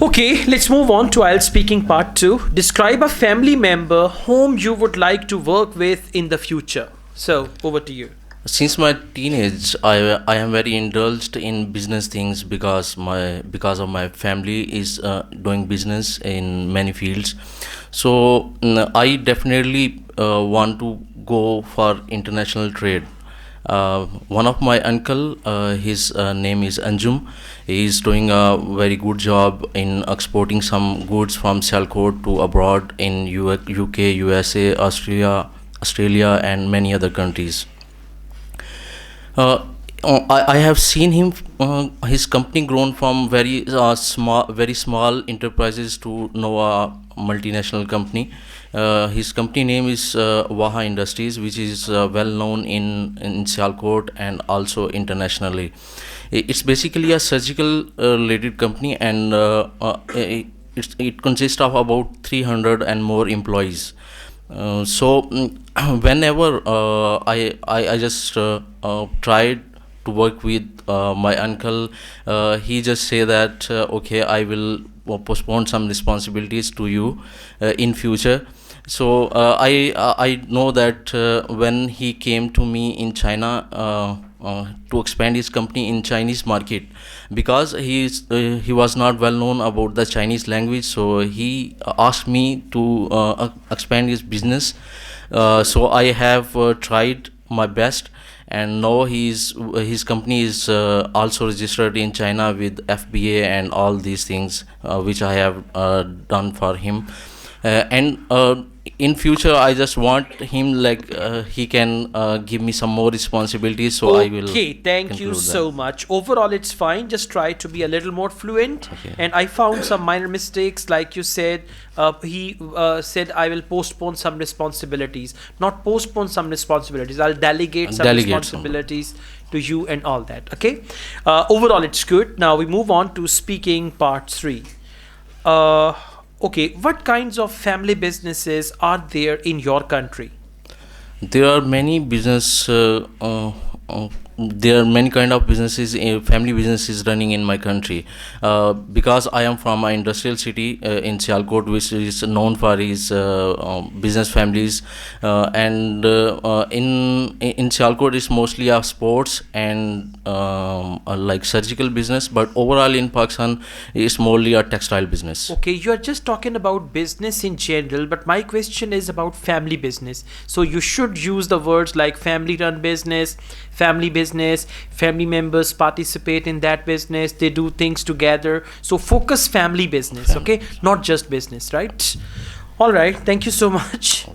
Okay, let's move on to Ielts speaking part 2. Describe a family member whom you would like to work with in the future. So, over to you. Since my teenage, I am very indulged in business things because of my family is doing business in many fields. So I definitely want to go for international trade. One of my uncle, his name is Anjum. He is doing a very good job in exporting some goods from Salcode to abroad in UK, USA, Australia, and many other countries. Uh, I have seen him, his company grown from very small enterprises to now a multinational company. His company name is Waha Industries, which is well known in Sialkot and also internationally. It's basically a surgical related company, and it consists of about 300 and more employees. Whenever I just tried to work with my uncle, he just say that okay, I will postpone some responsibilities to you in future. So I know that when he came to me in China to expand his company in Chinese market, because he was not well known about the Chinese language, so he asked me to expand his business. So I have tried my best, and now his company is also registered in China with FBA and all these things, which I have done for him. And in future, I just want him, like, he can give me some more responsibilities, so I will Okay, thank you conclude that. so much. Overall, it's fine. Just try to be a little more fluent. Okay. And I found some minor mistakes, like you said. He said, I will postpone some responsibilities. Not postpone some responsibilities. I'll delegate some Delegate some. responsibilities to you and all that. Okay. Overall, it's good. Now we move on to speaking part 3. Okay, what kinds of family businesses are there in your country? There are many there are many kind of businesses, family businesses running in my country. Because I am from an industrial city in Sialkot, which is known for its business families, and in Sialkot is mostly a sports and like surgical business, but overall in Pakistan it's mostly a textile business. Okay, you are just talking about business in general, but my question is about family business. So you should use the words like family run business, family members participate in that business, they do things together. So focus family business, okay? Not just business, right? All right, thank you so much.